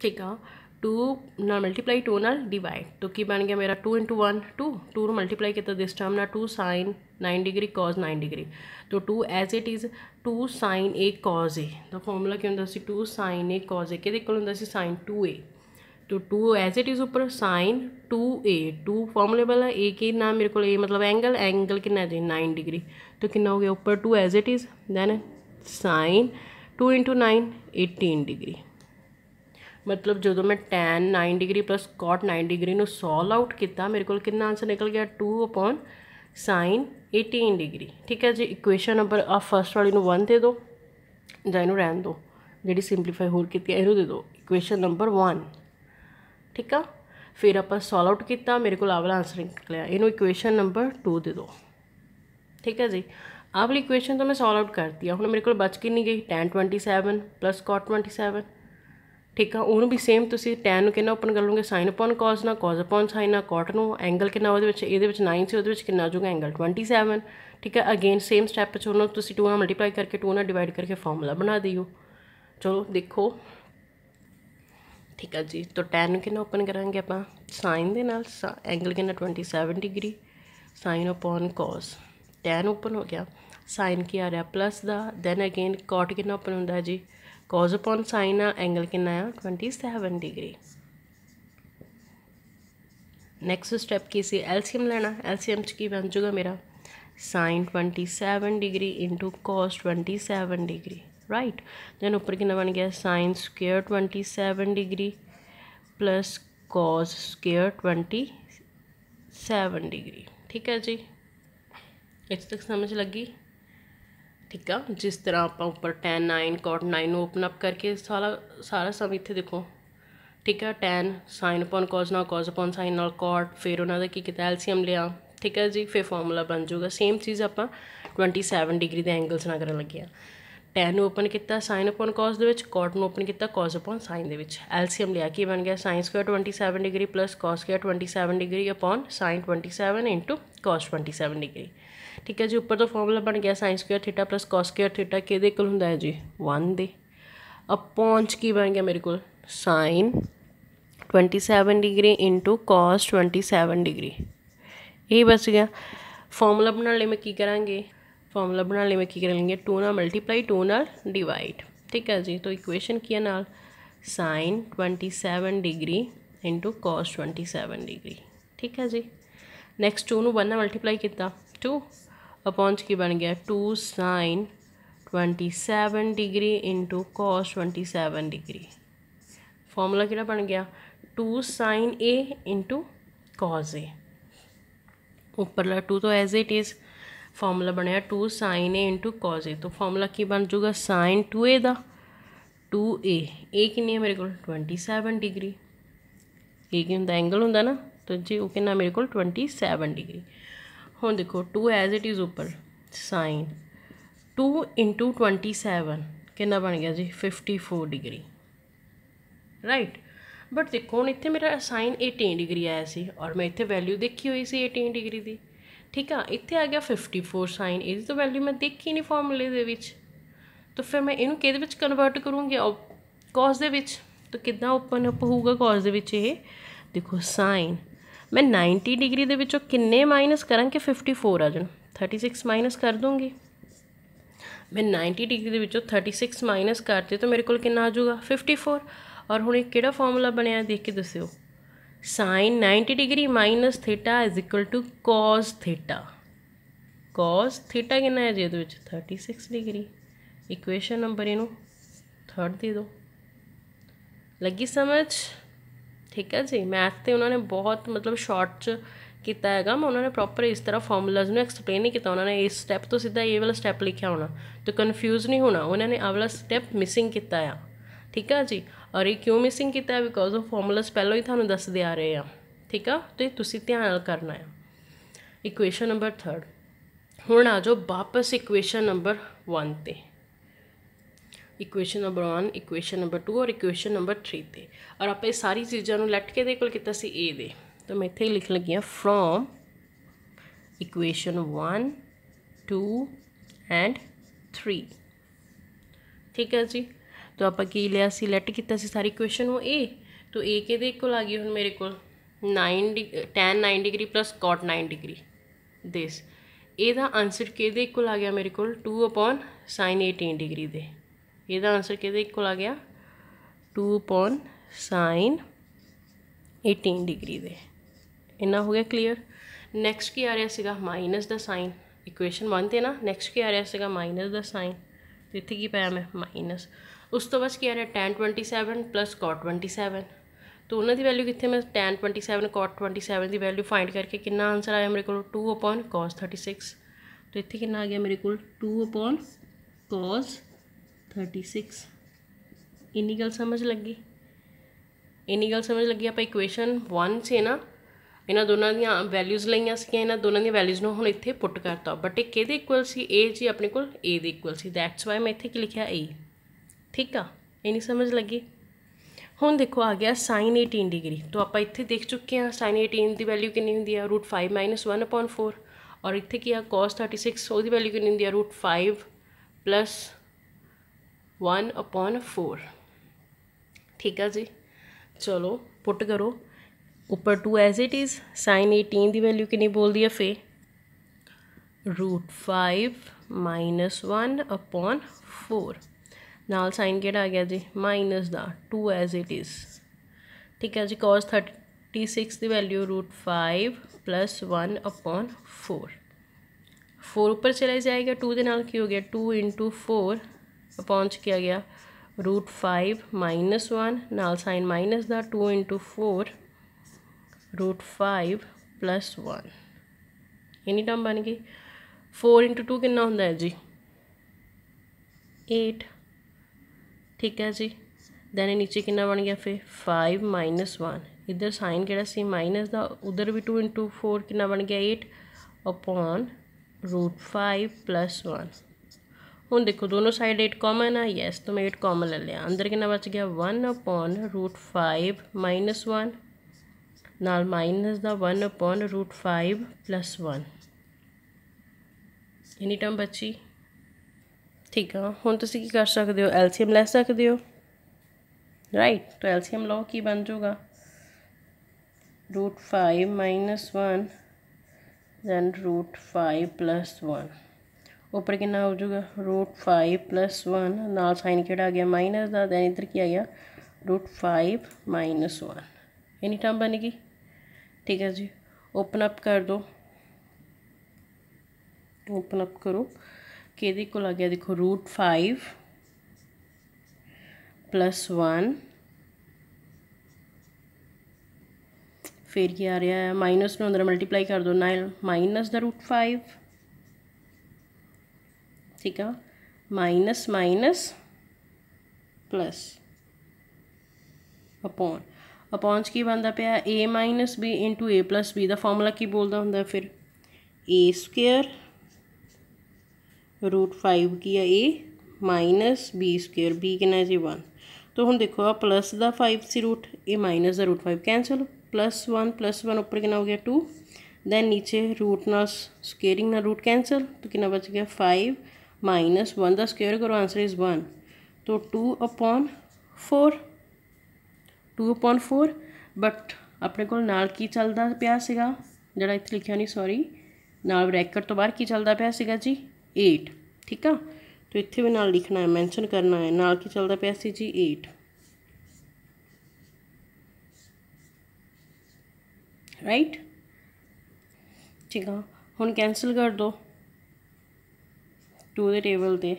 ठीक है। 2 ਨਾਲ ਮਲਟੀਪਲਾਈ 2 ਨਾਲ डिवाइड, तो की बन गया मेरा 2 × 1 2 2 ਨੂੰ ਮਲਟੀਪਲਾਈ किया दिस टाइम ना 2 sin 9 डिग्री cos 9 डिग्री, तो 2 as it is 2 sin a cos a, तो फॉर्मूला क्या होंदा सी 2 sin a cos a किहदे कोल होंदा सी sin 2a, तो 2 एज इट इज़ उपर sin 2a 2 फॉर्मूले वाला a की ना मेरे को मतलब एंगल कितना जी 9 डिग्री, तो कितना हो गया ऊपर 2 as it is then sin 2 × 9 18 degree, मतलब जो मैं tan 9 degree plus cot 9 degree ਨੂੰ सॉल्व आउट किया मेरे को कितना आंसर निकल गया 2 sin 18 डिग्री। ठीक है जी। इक्वेशन नंबर आ फर्स्ट वाली 1 दे दो ਜਾਂ ਇਹਨੂੰ ਰਹਿਣ ਦਿਓ, ਜਿਹੜੀ ਸਿੰਪਲੀਫਾਈ ਹੋਰ ਕੀਤੀ ਇਹਨੂੰ ਦੇ ਦਿਓ ਇਕੁਏਸ਼ਨ ਨੰਬਰ 1। ਠੀਕ ਆ, ਫਿਰ ਆਪਾਂ ਸੋਲਵ ਆਊਟ ਕੀਤਾ, ਮੇਰੇ ਕੋਲ ਆਹ ਵਾਲਾ ਆਂਸਰ ਨਿਕਲਿਆ, ਇਹਨੂੰ ਇਕੁਏਸ਼ਨ ਨੰਬਰ 2 ਦੇ ਦਿਓ। ठीक है जी। आह वाली इक्वेशन तो मैं सॉल्व आउट करती है, हुण मेरे को बच कितनी गई tan 27 प्लस cot 27। ठीक है, उन्होंने भी सेम तुसी tan ਨੂੰ कितना ओपन कर लोगे sin upon cos ना cos upon sin ना cot ਨੂੰ एंगल कितना ਉਹਦੇ ਵਿੱਚ ਇਹਦੇ ਵਿੱਚ 9 ਸੀ ਉਹਦੇ ਵਿੱਚ कितना आ जाऊगा एंगल 27। ठीक है, अगेन सेम स्टैप ਚ ਉਹਨੂੰ ਤੁਸੀਂ 2 ਨਾਲ मल्टीप्लाई करके 2 ਨਾਲ डिवाइड करके फॉर्मूला बना दियो। चलो देखो। ठीक है जी, तो tan ਨੂੰ कितना ओपन करांगे ਆਪਾਂ sin ਦੇ ਨਾਲ एंगल कितना 27 degree sin upon cos, tan open हो गया, साइन की आ रहा प्लस का, दैन अगेन कॉट कितना ओपन होंगे जी cos upon sin आ एंगल कितना आ 27 डिग्री। नैक्सट स्टैप की सी एलसीएम लेना, एलसीएम की बन जाऊगा मेरा sin 27 degree into cos 27 degree, right. Then ऊपर कितना बन गया sin square 27 degree plus cos square 27 degree. ठीक है जी, इस तक समझ लगी। ठीक है, जिस तरह आप ऊपर tan 9 cot 9 ओपन अप करके सारा सम इत्थे देखो। ठीक है, tan sin upon cos ना cos upon sin ना cot, फिर उन्होंने की किया एलसीएम लिया। ठीक है जी, फिर फॉर्मूला बन जाऊगा सेम चीज़ आप 27 डिग्री के एंगल्स ना करन लगे। tan ओपन किया sin upon cos दे विच, cot ਨੂੰ ओपन किया cos upon sin दे विच, एलसीएम लिया की बन गया sin square 27 degree plus cos square 27 degree upon sin 27 into cos 27 degree. ठीक है जी, ऊपर तो फॉर्मूला बन गया sin square theta plus cos square theta किहदे कोल हुंदा है जी 1 दे, अपॉन की बन गया मेरे को sin 27 degree into cos 27 degree, यही बच गया। फॉर्मूला बनाने लिए मैं की करांगे, फॉर्मूला बनाने लिए मैं की करेंगे 2 नाल मल्टीप्लाई 2 नाल डिवाइड। ठीक है जी, तो इक्वेशन की नाल sin 27 degree into cos 27 degree. ठीक है जी, नैक्सट 2 ਨੂੰ 1 ਨਾਲ मल्टीप्लाई किया 2 अपॉन की बन गया 2 sin 27 degree into cos 27 degree. Formula किहड़ा बन गया 2 sin a into cos a, उपरला 2 तो एज इट इज़, फॉर्मूला बनया 2 sin a into cos a, तो फॉर्मूला की बन जाऊगा sin 2a का 2a, a कितनी है मेरे को 27 डिग्री, a की होंदा एंगल होंदा ना, तो जी वो कितना मेरे को 27 डिग्री। हुण देखो 2 एज इट इज़ ऊपर sin 2 इंटू 27 कितना बन गया जी 54 डिग्री, राइट। बट देखो हुण इत्थे मेरा sin 18 डिग्री आया सी और मैं इत्थे वैल्यू देखी हुई सी 18 डिग्री की। ठीक है, इत्थे आ गया 54 sin, इसकी तो वैल्यू मैं देखी नहीं फॉर्मूले दे विच, तो फिर मैं इनू किहदे विच कन्वर्ट करूँगी कॉस दे विच, तो कितना ओपन अप होगा कॉस दे विच, ये देखो sin मैं 90 डिग्री दे विचों किन्ने माइनस करा कि 54 आ जान, 36 माइनस कर दूँगी। मैं 90 डिग्री दे विचों 36 माइनस करते तो मेरे को कितना आ जाऊगा 54, और हुण एक किहड़ा फॉर्मूला बनया देख के दस्सिओ, sin 90 degree minus theta is equal to cos theta, cos theta कितना है जी ये 36 डिग्री। इक्वेशन नंबर इनू 3 दे दो, लगी समझ। ठीक है जी, मैथ तो उन्होंने बहुत मतलब शॉर्ट किया है, मैं उन्होंने प्रॉपर इस तरह फॉर्मूलाज में एक्सप्लेन नहीं किया, उन्होंने इस स्टैप तो सीधा ये वाला स्टैप लिखा होना तो कन्फ्यूज़ नहीं होना, उन्होंने आ वाला स्टैप मिसिंग किया है। ठीक है जी, और ये क्यों मिसिंग किया है बिकॉज ऑफ फॉर्मूलाज पहलों ही थानू दसदे आ रहे हैं। ठीक है, तो तुसीं ध्यान करना है। इक्वेशन नंबर 3 हुण आ जाओ वापस इक्वेशन नंबर 1 ते, इक्वेशन नंबर 1 इक्वेशन नंबर 2 और इक्वेशन नंबर 3 ते, और आप ये सारी चीज़ों लट के दे कोल किता सी ए दे, तो मैं इत्थे लिख लगी फ्रॉम इक्वेशन 1 2 एंड 3। ठीक है जी, तो आप लिया सिलेक्ट किया सारी इक्वेशन वो ए, तो ए के इक्वल आ गई हुण मेरे को 9 tan 9 degree plus cot 9 degree this. ਇਹਦਾ आंसर किहदे इक्वल आ गया मेरे को 2/sin 18 डिग्री दे। ਇਹਦਾ आंसर किहदे इक्वल आ गया 2/sin 18 डिग्री दे। इन्ना हो गया क्लीयर। नैक्सट की आ रहा सीगा माइनस द साइन, इक्वेशन 1 ते ना नैक्सट की आ रहा सीगा माइनस द साइन, तो इत्थे की पाया मैं माइनस। उस तो बस की आ रहा tan 27 प्लस cot 27, तो उन्होंने वैल्यू कितने मैं tan 27 cot 27 की वैल्यू फाइंड करके कितना आंसर आया मेरे को 2/cos 36, तो इत्थे कितना आ गया मेरे को 2/cos 36। इन्नी गल समझ लगी, इन्नी गल समझ लगी। आप इक्वेशन 1 से ना इन्होंने दोनों दी वैल्यूज़ लईआं सीगियां, इन्होंने दोनों दी वैल्यूज़ नूं हुण इत्थे पुट करता, बट ये किहदे इक्वल सी ए जी अपने को ए दे इक्वल सी, दैट्स वाई मैं इत्थे की लिखिया ए। ठीक आ, इन्नी समझ लगी। हुण देखो आ गया sin 18 डिग्री, तो आप इत्थे देख चुके हैं sin 18 की वैल्यू कितनी होंदी है √5 - 1/4, और इत्थे की आ cos 36 वो वैल्यू कितनी होंदी है √5 + 1/4। ठीक है जी, चलो पुट करो ऊपर 2 एज इट इज़। sin 18 की वैल्यू कितनी बोलती है फिर √5 - 1/4 नाल साइन केड़ा आ गया जी माइनस दा 2 एज इट इज़। ठीक है जी, cos 36 की वैल्यू √5 + 1/4, 4 ऊपर चला जाएगा 2 के नाल की हो गया 2 × 4 अपॉन किया गया √5 - 1 नाल साइन माइनस दा 2 × 4 √5 + 1, इन्नी टर्म बन गई। 4 × 2 कितना होंदा है जी 8। ठीक है जी, दैन नीचे कितना बन गया फिर 5 - 1, इधर साइन केड़ा सी माइनस दा, उधर भी 2 × 4 कितना बन गया 8 अपॉन √5 + 1। हुण देखो दोनों साइड 8 कॉमन है, यस, तो मैं 8 कॉमन ले लिया, अंदर कितना बच गया 1/√5 - 1 नाल माइनस दा 1/√5 + 1, इन्नी टर्म बची। ठीक है, हुण तुसीं की कर सकते हो एलसीएम लै सकते हो, राइट। तो एलसीएम लो की बन जाऊगा √5 - 1 दैन √5 + 1, ऊपर कितना हो जाऊगा √5 + 1 नाल साइन केड़ा आ गया माइनस दा, दैन इधर की आ गया √5 - 1, इन्नी टर्म बनेगी। ठीक है जी, ओपन अप कर दो, ओपन अप करो कि इक्वल आ गया देखो √5 + 1, फिर क्या आ रहा है माइनस में अंदर मल्टीप्लाई कर दो, 9 माइनस द √5। ठीक है, minus minus plus upon, upon की बनता पाया a - b × a + b, का फॉर्मूला की बोलता होंगे फिर a² √5 की है a - b², b कितना है जी 1। तो हम देखो आ प्लस का 5 सी रूट, ए माइनस का √5 कैंसल, +1 + 1 ऊपर कितना हो गया 2, दैन नीचे रूट ना स्केयरिंग ना रूट कैंसल, तो कितना बच गया 5 - 1 का स्केयर करो आंसर इज़ 1, तो 2/4, 2/4। बट अपने को नाल की चलता पाया सीगा जिहड़ा इत्थे लिखिया नहीं, सॉरी, नाल ब्रैकेट तो बाहर की चलता पाया सीगा जी 8। ठीक है, तो इत्थे भी नाल लिखना है, मैंशन करना है, नाल की चलता पाया सी जी 8, राइट। ठीक है, हुण कैंसल कर दो 2 के टेबल ते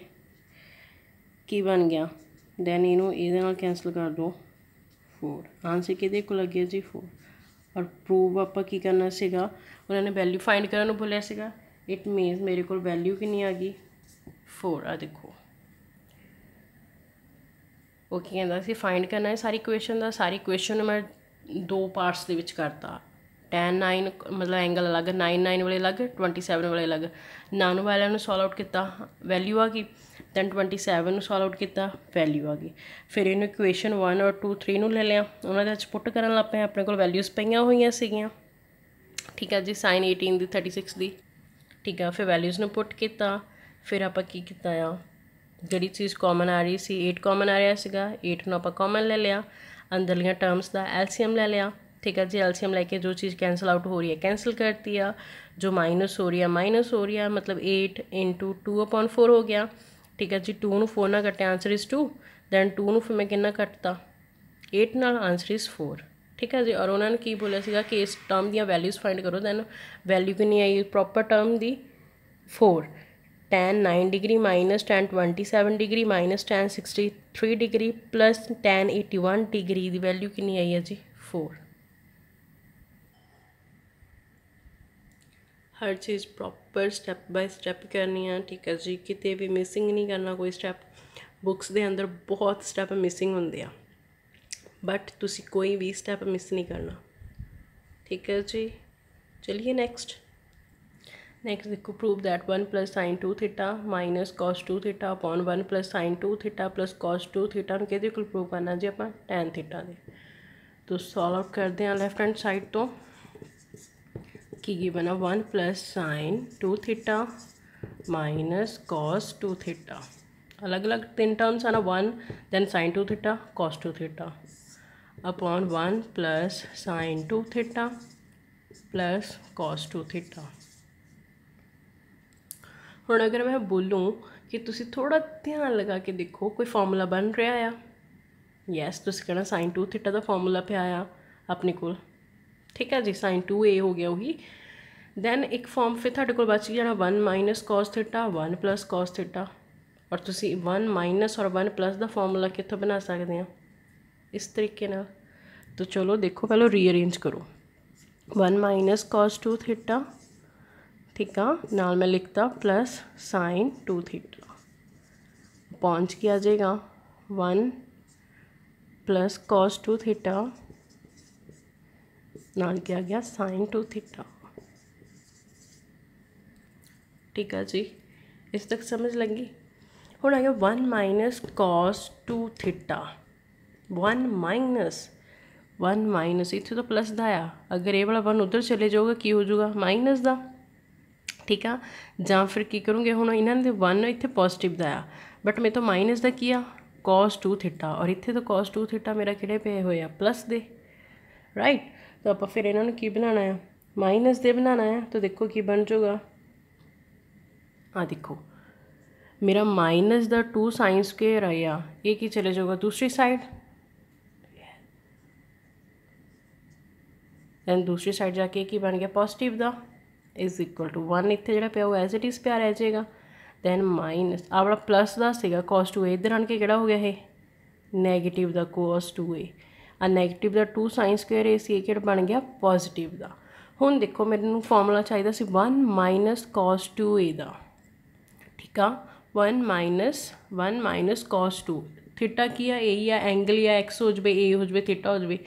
की बन गया, दैन इनू इहदे नाल कैंसल कर दो 4, आंसर किहदे को लग गया जी 4। और प्रूव आपां की करना सीगा, उन्होंने वैल्यू फाइंड करन नूं बोलिया सीगा, इट मीनस मेरे को वैल्यू कितनी आ गई 4। आ देखो वो की कहंदा सी फाइंड करना है सारी इक्वेशन का, सारी इक्वेशन मैं 2 पार्ट्स दे विच करता, tan 9 मतलब एंगल अलग, 9 वाले अलग, 27 वाले अलग, नानू वाले सॉल्व आउट किया वैल्यू आ गई, दैन 27 सॉल्व आउट किया वैल्यू आ गई, फिर इन्हूं इक्वेशन 1 और 2 3 नूं ले लिया, उन्होंने पुट करन लग पे, अपने को वैल्यूज़ पईयां होईयां सीगियां। ठीक है जी, sin 18 की 36 की। ठीक है, फिर वैल्यूज़ नूं पुट किया, फिर आपां की कीता आ ਜਿਹੜੀ ਚੀਜ਼ ਕਾਮਨ ਆ ਰਹੀ ਸੀ 8 ਕਾਮਨ ਆ ਰਿਹਾ ਸੀਗਾ 8 ਨੂੰ ਆਪਾਂ ਕਾਮਨ ਲੈ ਲਿਆ ਅੰਦਰਲੀਆਂ ਟਰਮਸ ਦਾ ਐਲਸੀਐਮ ਲੈ ਲਿਆ ठीक है जी एलसीएम लेके जो चीज़ कैंसिल आउट हो रही है कैंसिल कर दिया जो माइनस हो रही है मतलब 8 इंटू 2/4 हो गया ठीक है जी 2 ਨੂੰ 4 ਨਾਲ ਕੱਟਿਆ आंसर इज़ 2 दैन 2 ਨੂੰ ਫਿਰ मैं कितना कटता 8 ਨਾਲ आंसर इज़ 4 ठीक है जी और उन्होंने की बोलिया सीगा कि इस टर्म दी वैल्यूज़ फाइंड करो दैन वैल्यू कितनी आई प्रॉपर टर्म दी 4 tan 9 degree minus tan 27 degree minus tan 63 degree plus tan 81 degree की वैल्यू कितनी आई है जी 4 हर चीज़ प्रॉपर स्टैप बाय स्टैप करनी है ठीक है जी किते भी मिसिंग नहीं करना कोई स्टैप बुक्स के अंदर बहुत स्टैप मिसिंग होंगे बट तुसी कोई भी स्टैप मिस नहीं करना ठीक है जी चलिए नेक्स्ट देखो prove that 1 plus sine 2 theta minus cos 2 theta upon 1 plus sine 2 theta plus cos 2 theta कि प्रूव करना जी आप tan थीटा दे तो सॉल्व आउट करते हैं लैफ्ट हैंड साइड तो की गिवन है 1 plus sine 2 theta minus cos 2 theta अलग अलग 3 टर्म्स है ना 1 then sine 2 theta cos 2 theta upon 1 plus sine 2 theta plus cos 2 theta हुण अगर मैं बोलूँ कि तुसी थोड़ा ध्यान लगा के देखो कोई फॉर्मूला बन रहा है यस तुसी कहना साइन 2 थीटा का फॉर्मूला पे आया अपने को ठीक है जी साइन 2a हो गया वही दैन एक फॉर्म फिर तुहाडे कोल बच जाना 1 minus cos theta 1 plus cos theta और तुसी 1 माइनस और 1 प्लस का फॉर्मूला कितों बना सकते हैं इस तरीके ना तो चलो देखो पहले रीअरेंज करो 1 माइनस कॉस 2 थीटा ठीक है नाल मैं लिखता प्लस साइन 2 थीटा पहुँच के आ जाएगा 1 प्लस कॉस 2 थीटा नाल क्या गया साइन 2 थीटा ठीक है जी इस तक समझ लगी हुण आ गया 1 माइनस कॉस 2 थीटा 1 माइनस इत्थे तो प्लस दा आ अगर ये वाला 1 उधर चले जाऊगा की हो जाऊगा माइनस दा ठीक है जां फिर की करूँगे हुण इन्हां दे 1 इत्थे पॉजिटिव दा आ बट मैं तो माइनस दा की आ कॉस 2 थीटा और इत्थे तो कॉस 2 थीटा मेरा किहड़े पे होए आ प्लस दे राइट तो आप फिर इन्होंने की बनाना है माइनस दे बनाना है तो देखो की बन जाऊगा देखो मेरा माइनस द 2 साइन स्क्वेयर आया ये की चले जाऊगा दूसरी साइड दैन दूसरी साइड जाके की बन गया पॉजिटिव दा इज इक्वल टू 1 इत्थे जिहड़ा पिया वो एज इट इज़ पिया रह जाएगा दैन माइनस आ वाला प्लस दा सीगा कॉस 2a इधर आन के किहड़ा हो गया है नैगेटिव दा कॉस 2a आ नैगेटिव का 2 साइन स्क्वेयर ए सी कि बन गया पॉजिटिव का हुण देखो मैनू फॉर्मूला चाहिए सी 1 माइनस कॉस 2a का ठीक है 1 माइनस कॉस 2 थीटा की है ए ही है एंगल या एक्स हो जाए ए हो जाए थीटा हो जाए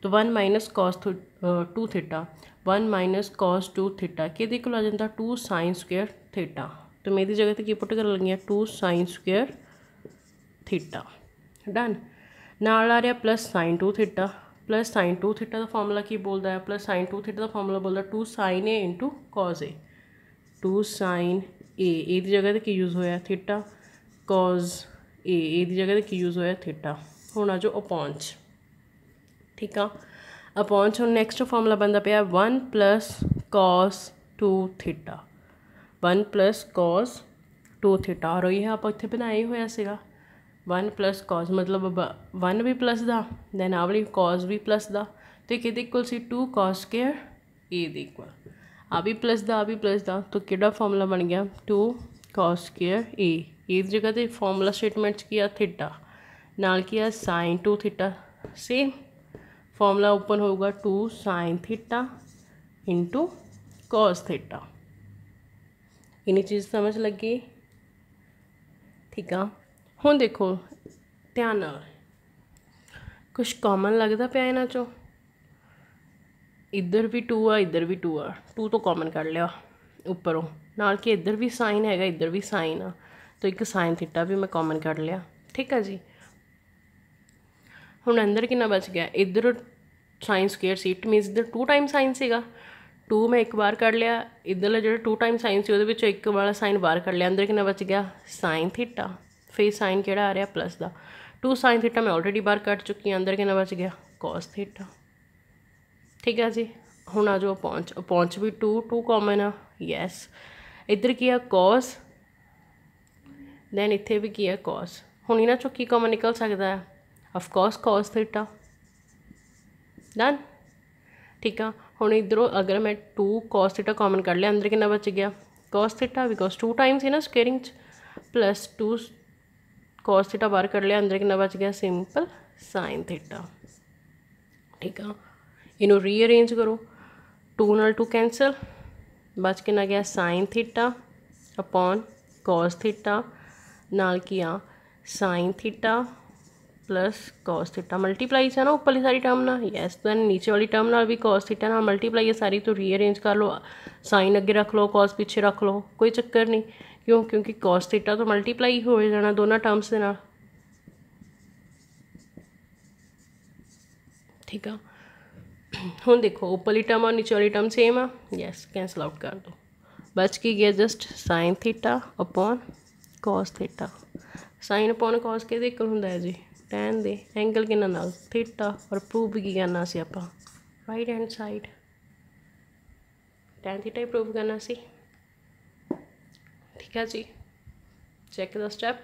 तो 1 minus cos 2 theta 1 minus cos 2 theta कि को आ जाता 2 साइन स्क्वेयर थीटा तो मेरी जगह तो की पुट कर लगी 2 साइन स्क्वेयर थीटा डन नाल आ रहा प्लस साइन 2 थीटा का फॉर्मूला की बोलता है प्लस साइन 2 थीटा का फॉर्मूला बोलता 2 साइन ए इंटू कॉज ए 2 साइन ए दी जगह की यूज़ होया थीटा कॉज ए दी जगह की यूज़ होया थीटा हुण आ जाओ अपॉन्च ठीक है अपॉन्च हुण नैक्सट फॉर्मूला बनता पाया 1 plus cos 2 theta 1 plus cos 2 theta और यह आप इत्थे बनाया ही होया सीगा 1 प्लस कॉस मतलब 1 भी प्लस दा दैन आ वाली कॉस भी प्लस दा तो कि इक्वल सी 2 कॉस स्क्वेयर ए दे इक्वल आ भी प्लस दा तो किहड़ा फॉर्मूला बन गया 2 कॉस स्क्वेयर ए जगह तो फॉर्मूला स्टेटमेंट किया थीटा नाल किया sine 2 theta same formula open होगा 2 sine theta into cos theta इन्नी चीज़ समझ लगी ठीक है हुण देखो ध्यान नाल कुछ कॉमन लगता पाया इन्हां चों इधर भी 2 आ इधर भी 2 आ 2 तो कॉमन कर लिया उपरों नाल कि इधर भी साइन है इधर भी साइन आ तो एक साइन थीटा भी मैं कॉमन कर लिया ठीक है जी हुण अंदर कितना बच गया इधर साइन स्क्वेयर सी इट मीनस इधर 2 टाइम साइन सीगा 2 मैं एक बार कर लिया इधरला जो 2 टाइम साइन से एक वाला साइन बार कर लिया अंदर कितना बच गया साइन थीटा फिर साइन किहड़ा आ रहा प्लस का 2 साइन थीटा मैं ऑलरेडी बाहर कट चुकी हाँ अंदर कितना बच गया कॉस थीटा ठीक है जी। हुण आ जाओ पहुँच भी 2 कॉमन आ यस इधर की है कॉस दैन इत्थे भी की है कॉस हुण इन्हां चों की कॉमन निकल सकता है ऑफकोर्स कॉस थीटा डन ठीक है। हुण इधरों अगर मैं 2 कॉस थीटा कॉमन कर लिया अंदर कितना बच गया कॉस थीटा बिकॉज 2 टाइम्स ही ना स्केयरिंग प्लस 2 कॉस थीटा बाहर कर लिया अंदर कितना बच गया सिंपल साइन थीटा ठीक है। इनू रीअरेंज करो 2 नाल 2 कैंसल बच कितना गया sine theta upon cos theta नाल की आ sine theta plus cos theta multiply है ना ऊपरली सारी टर्म ना यस दैन नीचे वाली टर्म नाल भी कॉस थीटा ना मल्टीप्लाई है सारी तो रीअरेंज कर लो साइन अगे रख लो कॉस पीछे रख लो कोई चक्कर नहीं क्यों क्योंकि कॉस थीटा तो मल्टीप्लाई हो जाना दोनों टर्म्स के नाल ठीक है। हुण देखो ऊपरली टर्म और नीचे वाली टर्म सेम आ यस कैंसल आउट कर दो बच की गया just sign theta upon cos theta sine upon cos के इक्वल हुंदा है जी टैन दे एंगल किन्ना नाल थीटा और प्रूव भी की करना सी आपां right hand side tan theta ही प्रूव करना सी ठीक है जी। चैक द स्टैप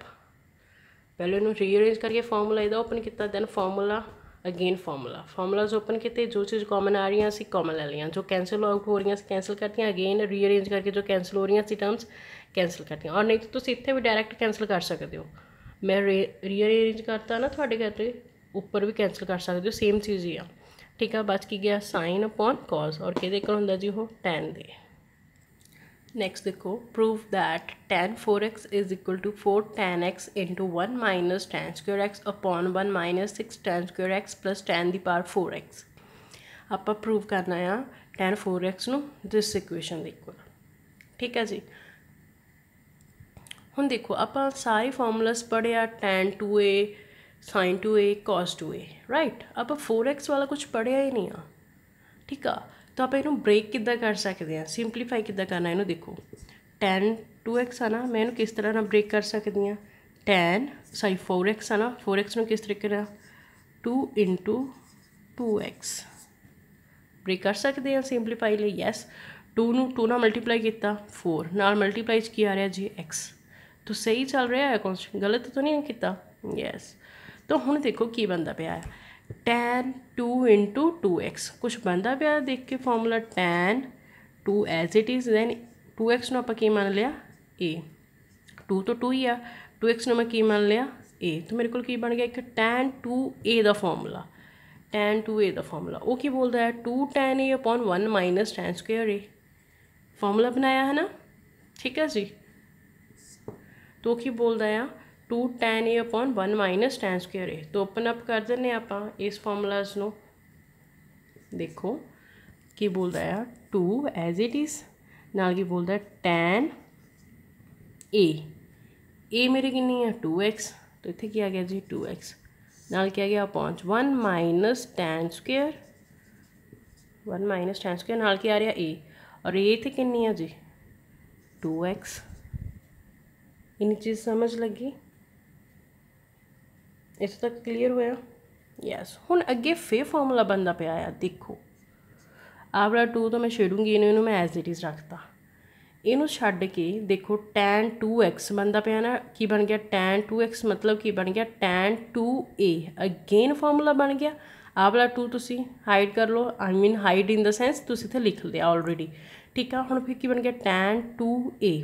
पहले इन्हूं रीअरेंज करके फॉर्मूला इहदा ओपन किया then formula again formulas open किए जो चीज़ कॉमन आ रही सी कॉमन ले लिया जो कैंसल आउट हो रही कैंसल करती अगेन रीअरेंज करके जो कैंसल हो रही सी टर्म्स कैंसल करती और नहीं तो तुम इत्थे भी डायरैक्ट कैंसल कर सकते हो मैं रीअरेंज करता ना थोड़े घर उपर भी कैंसल कर सकते हो सेम चीज़ ही आ ठीक है। बच की गया साइन अपॉन कॉस और कि होंदा जी वो टैन दे नेक्स्ट देखो prove that tan 4x is equal to 4 tan x into 1 minus tan square x upon 1 minus 6 tan square x plus tan दी पावर 4x आप प्रूव करना है tan 4x नू दिस इक्वेशन इक्वल ठीक है जी। हुण देखो आप सारे फॉर्मूलास पढ़े आ tan 2a sin 2a cos 2a right आप 4x वाला कुछ पढ़िया ही नहीं आ ठीक है। तो आप इनू ब्रेक किद्दां कर सकते हैं सिंपलीफाई किद्दां करना इनू देखो tan 2x है ना मैं इनू किस तरह ना ब्रेक कर सकती हाँ tan 4x है ना 4x नू किस तरीके ना 2 इंटू 2x ब्रेक कर सकते हैं सिंपलीफाई लिए यस 2 ना मल्टीप्लाई किया 4 नाल मल्टीप्लाई की आ रहा जी x तो सही चल रहा है कुछ गलत तो नहीं किया यस। तो हुण देखो की बनता पाया है tan 2 इंटू 2x कुछ बनता पाया देख के formula tan 2 as it is then 2x नूं आपां की मान लिया a 2 तो 2 ही आ 2x नूं मैं की मान लिया a तो मेरे को बन गया एक tan 2a का फॉर्मूला tan 2a का फॉर्मूला वो की बोलता है 2 tan a upon 1 minus tan square a formula बनाया है ना ठीक है जी। तो की बोलता है 2 tan a upon 1 minus tan square a तो ओपन अप कर देने आप इस फॉर्मूलाज नूं देखो की बोलता है 2 एज इट इज़ नाल की बोलता है tan a मेरी कितनी है 2x तो इत्थे क्या आ गया जी 2x नाल क्या गया upon 1 minus tan square 1 minus tan square नाल क्या आ रहा a और a इत्थे कितनी है जी 2x इन्नी चीज़ समझ लगी इस तक क्लीयर होया यस। हुण अगे फिर फॉर्मूला बनता पाया है देखो आ वाला 2 तो मैं छेड़ूंगी इनू मैं एज इट इज़ रखता इनू छड्ड के देखो tan 2x बनता पाया ना की बन गया tan 2x मतलब की बन गया tan 2a अगेन फॉर्मूला बन गया आ वाला 2 तुसी हाइड कर लो I mean hide in the sense तुसी इत्थे लिख लिया ऑलरेडी ठीक है। हुण फिर की बन गया tan 2a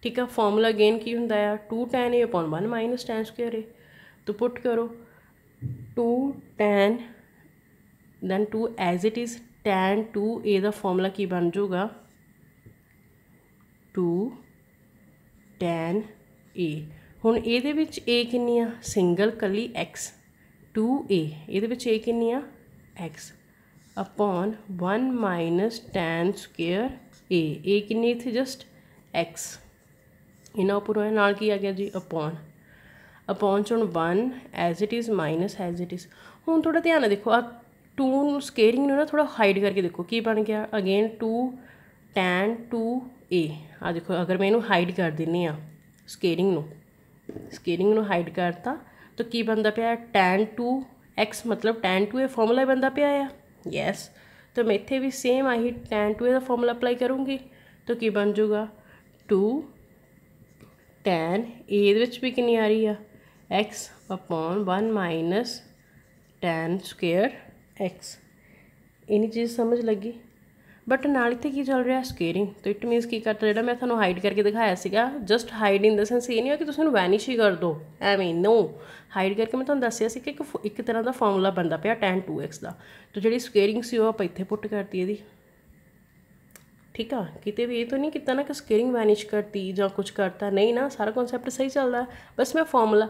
ठीक है। फॉर्मूला अगेन की होंदा है 2 tan a upon 1 minus tan square a तो पुट करो 2 tan then 2 as it is tan 2a का फॉर्मूला की बन जाऊगा 2 tan a हुण इहदे विच a कितनी आ सिंगल कली x 2a इहदे विच a कितनी आ x upon 1 minus tan square a कितनी इत्थे जस्ट x इन्ना उपर होया नाल की आ गया जी अपॉन च 1 as it is minus as it is हुण थोड़ा ध्यान देखो आ 2 स्केयरिंग ना थोड़ा हाइड करके देखो की बन गया अगेन 2 tan 2a आ देखो अगर मैं इनू हाइड कर दिनी ਸਕੇਰਿੰਗ ਨੂੰ ਹਾਈਡ ਕਰਤਾ ਤਾਂ ਕੀ ਬਣਦਾ ਪਿਆ tan 2x मतलब tan 2 ਫਾਰਮੂਲਾ बनता पिया है यस। तो मैं इत्थे भी सेम आही tan 2 का फॉर्मूला अप्लाई करूँगी तो की बन जूगा 2 tan ए भी कितनी आ रही है x upon 1 minus tan square x। इन्नी चीज़ समझ लगी। बट नाल इत्थे की चल रहा स्केयरिंग तो इट मीनस की करता जो मैं थोड़ा हाइड करके दिखाया सीगा just hide in the sense ये नहीं हो कि तुम वैनिश ही कर दो एवें नो हाइड करके मैं तुहानूं दस्सिया सी कि एक तरह का फॉर्मूला बनता पिया tan 2x का तो जी स्केयरिंग सी आप इत्थे पुट करती है ठीक है। किते भी ये तो नहीं किता ना कि स्केयरिंग वैनिश करती या कुछ करता नहीं ना सारा कॉन्सैप्ट सही चलता है बस मैं फॉर्मूला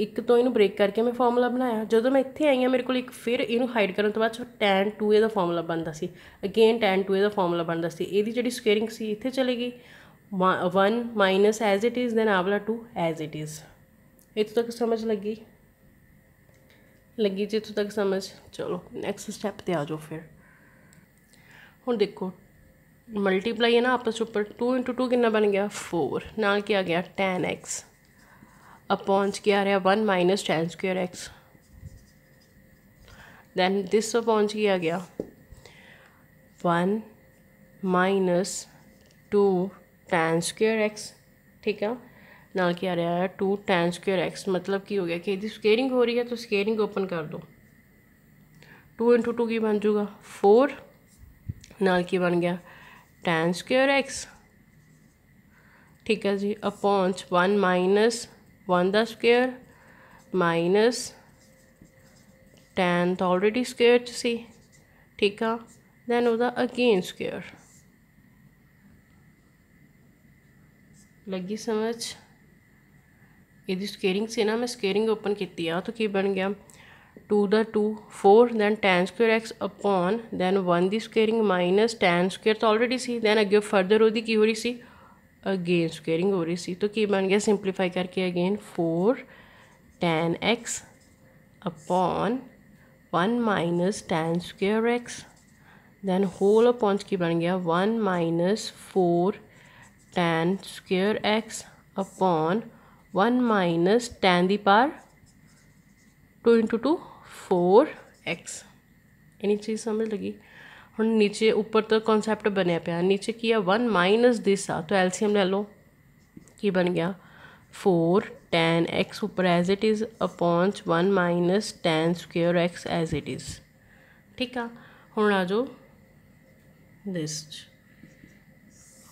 एक तो इनू ब्रेक करके मैं फॉर्मूला बनाया जो मैं इत्थे आई हाँ मेरे को एक फिर इनू हाइड करने तो बाद tan 2a का फॉर्मूला बनता सी अगेन tan 2a का फॉर्मूला बनता सी ये जी स्केयरिंग सी इत्थे चलेगी 1 minus as it is then आ वाला 2 एज इट इज़। इतों तक समझ लगी जी इतों तक समझ। चलो नैक्सट स्टैप पर आ जाओ फिर हुण देखो मल्टीप्लाई है ना आपस उपर 2 × 2 कितना बन गया 4 नाल क्या आ गया tan x अपॉन क्या आ रहा 1 minus tan square x then this upon की आ गया 1 माइनस 2 tan स्क्वेयर x ठीक है नाल क्या आ रहा है 2 tan स्क्वेयर x मतलब की हो गया कि यदि स्केयरिंग हो रही है तो स्केयरिंग ओपन कर दो 2 × 2 की बन जूगा 4 नाल की बन गया tan स्क्वेयर x ठीक है जी अपॉन 1 माइनस 1 का स्क्वेयर माइनस tan तो ऑलरेडी स्क्वेयर सी ठीक है दैन वह अगेन स्क्वेयर लगी समझ। यदि स्केयरिंग से ना मैं स्केयरिंग ओपन की तो की बन गया 2 का 2 4 then tan square x upon then 1 की स्केयरिंग माइनस tan स्क्वेयर तो ऑलरेडी सी दैन अगे फर्दर वो की हो रही सी अगेन स्केयरिंग हो रही सी तो की बन गया सिंपलीफाई करके again 4 tan x upon 1 minus tan square x then whole upon की बन गया 1 minus 4 tan square x upon 1 minus tan दी पावर 2 × 2 4x। इन्नी चीज़ समझ लगी। हुण नीचे ऊपर तो कॉन्सैप्ट बनया पाया नीचे की है 1 माइनस दिस आ तो एलसीएम ले लो की बन गया 4 tan x ऊपर as it is upon 1 minus tan square x as it is ठीक है। हुण आ जाओ दिस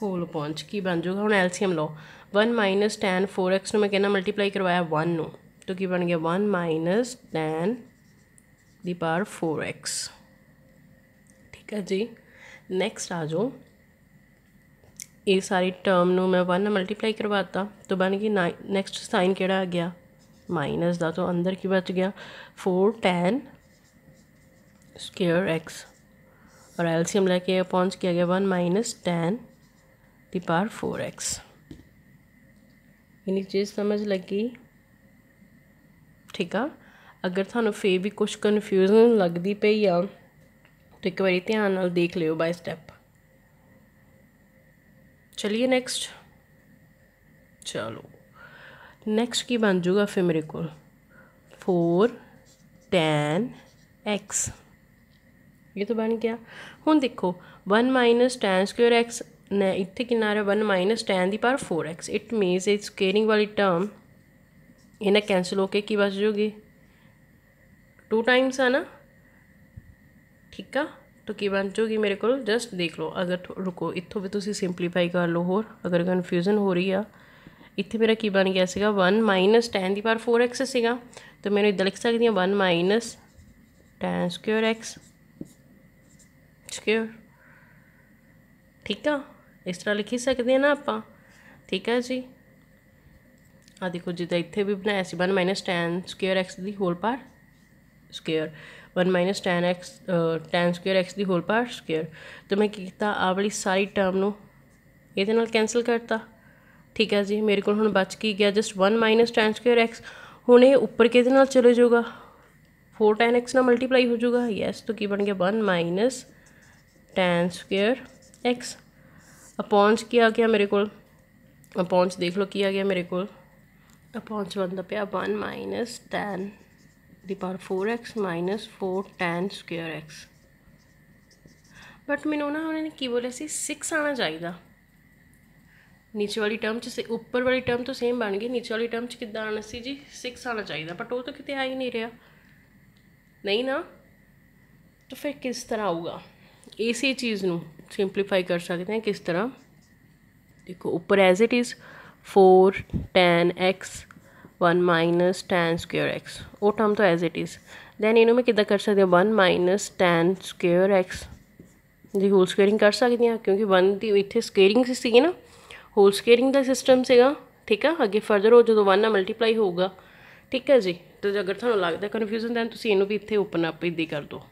होल अपॉन की बन जाऊगा हुण एलसीएम लो 1 माइनस tan 4x मैं कहना मल्टीप्लाई करवाया 1 नो तो की बन गया 1 माइनस tan दी पावर 4x ठीक है जी। नैक्सट आ जाओ ये सारी टर्म नू मैं 1 मल्टीप्लाई करवाता तो बन गई नैक्सट साइन केड़ा आ गया माइनस का तो अंदर की बच गया 4 tan स्क्वेयर x और एलसीएम लेके अपॉन किया गया 1 माइनस tan दी पावर 4x। इन्नी चीज़ समझ लगी ठीक है। अगर थानू फिर भी कुछ कन्फ्यूजन लगती पई आ तो एक बार ध्यान नाल देख लियो बाय स्टैप। चलिए नेक्स्ट चलो नेक्स्ट की बन जूगा फिर मेरे को 4 tan x ये तो बन गया। हुण देखो 1 माइनस tan स्क्वेयर x ने इत्थे कितना आ रहा 1 माइनस tan दी power 4x it मीनस it squaring वाली टर्म इन्हें कैंसिल होके की बच जूगी 2 टाइम्स है ना ठीक है। तो की बन जूगी मेरे को जस्ट देख लो अगर रुको इत्थों भी तुसी सिंपलीफाई कर लो होर अगर कन्फ्यूजन हो रही है इत्थे मेरा की बन गया सीगा 1 माइनस tan दी पावर 4x सीगा तो मैंने इधर लिख सकती हूँ 1 minus tan square x square ठीक है इस तरह लिखी सकते हैं ना आप ठीक है जी। आ देखो जिदा इत्थे भी बनाया सी 1 माइनस tan स्क्वेयर x दी whole power square 1 minus tan square x दी होल पावर स्क्वेयर तो मैं किया आ वाली सारी टर्म नू ये नाल कैंसल करता ठीक है जी। मेरे को हुण बच की गया just 1 minus tan square x हुण ये उपर किहदे नाल चले जाऊगा 4 tan x नाल मल्टीप्लाई हो जाऊगा यस तो की बन गया 1 minus tan square x upon की आ गया मेरे को अपॉन च देख लो की आ गया मेरे को, अपॉन च बनता पाया 1 माइनस tan दी power 4x minus 4 tan square x। But मैनू ना उन्होंने की बोलिया सी 6 आना चाहिए। नीचे वाली टर्म च उपर वाली टर्म तो सेम बन गई, नीचे वाली टर्म च किद्दां आना सी जी 6 आना चाहिए, बट वो तो कितने आ ही नहीं रहा, नहीं ना। तो फिर किस तरह आऊगा? इसी चीज़ नू सिंपलीफाई कर सकते हैं किस तरह? देखो ऊपर as it is 4 tan x 1 minus tan square x, वो टर्म तो एज इट इज़। दैन इनू मैं किद्दां कर सकती हूँ 1 माइनस tan स्क्वेयर x जी होल स्क्वेयरिंग कर सकती हैं, क्योंकि 1 की इतने स्क्वेयरिंग सी ना, होल स्क्वेयरिंग का सिस्टम सेगा। ठीक है, अगे फर्दर हो जो 1 ना मल्टीप्लाई होगा। ठीक है जी, तो अगर थोड़ा लगता कन्फ्यूजन दैन तुसीं इनू भी इत्थे ओपन अप इदां कर दो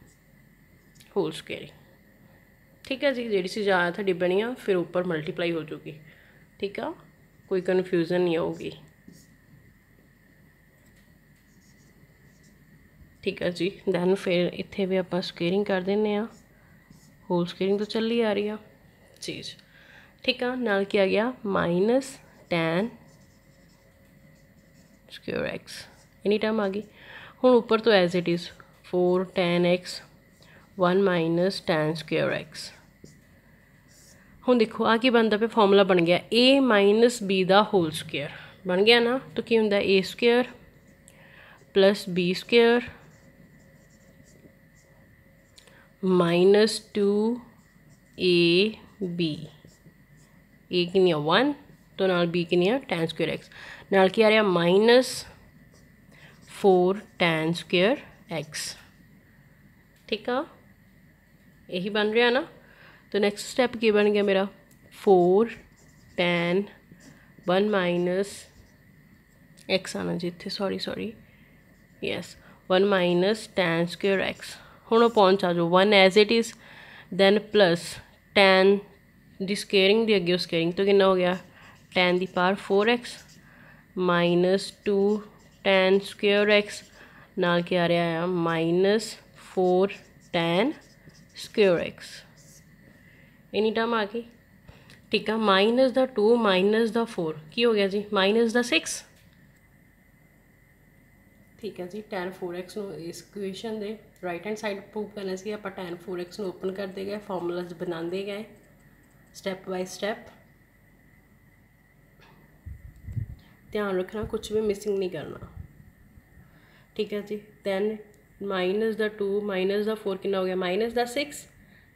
होल स्क्वेयरिंग। ठीक है जी, जी चीज़ आ थोड़ी बनी आ फिर ऊपर मल्टीप्लाई हो जाएगी। ठीक है, कोई कन्फ्यूजन नहीं होगी। ठीक है जी, दैन फिर इत्थे भी आप स्क्वेयरिंग कर देने, होल स्क्वेयरिंग तो चली आ रही है चीज़। ठीक है, नाल क्या गया minus tan square x, any time आ गई। हुण ऊपर तो as it is 4 tan x 1 minus tan square x. हुण देखो आ की बनता पे फॉर्मूला बन गया a माइनस बी दा होल स्क्वेयर बन गया ना, तो की हुंदा a स्क्वेयर plus B square minus 2ab, ए कितनी 1 तो नाल बी कितनी tan स्क्वेयर एक्स, नाल की आ रहा माइनस 4 tan स्क्वेयर एक्स। ठीक है, यही बन रहा ना। तो नेक्स्ट स्टेप की बन गया मेरा 4 tan 1 माइनस एक्स आना जी इतने, sorry yes 1 minus tan square x. हुण पहुँच आ जाओ 1 as it is, then plus tan दी स्केयरिंग दी अगे स्केयरिंग तो कितना हो गया tan दी power 4x minus 2 tan square x, नाल क्या आ रहा है minus 4 tan square x, any time आ गई। ठीक है, माइनस द 2 माइनस द 4 की हो गया जी माइनस द 6। ठीक है जी, tan 4x इस इक्वेशन दे राइट हैंड साइड प्रूव करना सी आप tan 4x ओपन करते गए, फॉर्मूलाज बनाते गए स्टैप बाय स्टैप। ध्यान रखना कुछ भी मिसिंग नहीं करना। ठीक है जी, then minus the 2 minus the 4 कितना हो गया माइनस द 6।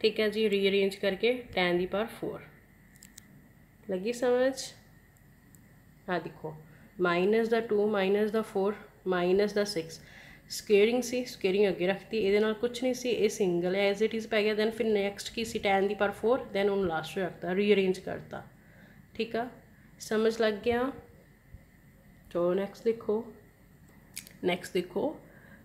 ठीक है जी, रीअरेंज करके tan दी पावर 4 लगी समझ। हाँ देखो minus the 2 minus the 4 minus the 6, squaring सी स्केयरिंग अगे रखती, ये कुछ नहीं सी, ये सिंगल है एज इट इज़ पै गया। दैन फिर नैक्सट की सी tan दी पावर 4, दैन उन्होंने लास्ट रखता रीअरेंज करता। ठीक है, समझ लग गया। तो नेक्स्ट देखो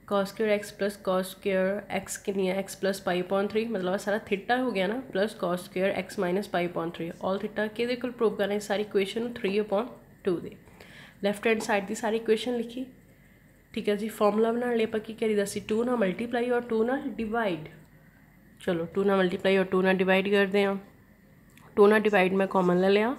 cos square x plus cos square x कितनी है x प्लस पाई अपॉन 3, मतलब सारा थीटा हो गया ना, plus cos square x minus pi upon 3 all theta कि प्रूव करना है सारी इक्वेशन 3/2 दे। लैफ्ट हैंड साइड की सारी इक्वेशन लिखी। ठीक है जी, फॉर्मूला बनाने लिए आप की करी दसी 2 ना मल्टीप्लाई और 2 ना डिवाइड। चलो 2 ना मल्टीप्लाई और 2 ना डिवाइड करते हैं। 2 ना डिवाइड मैं कॉमन ले लिया,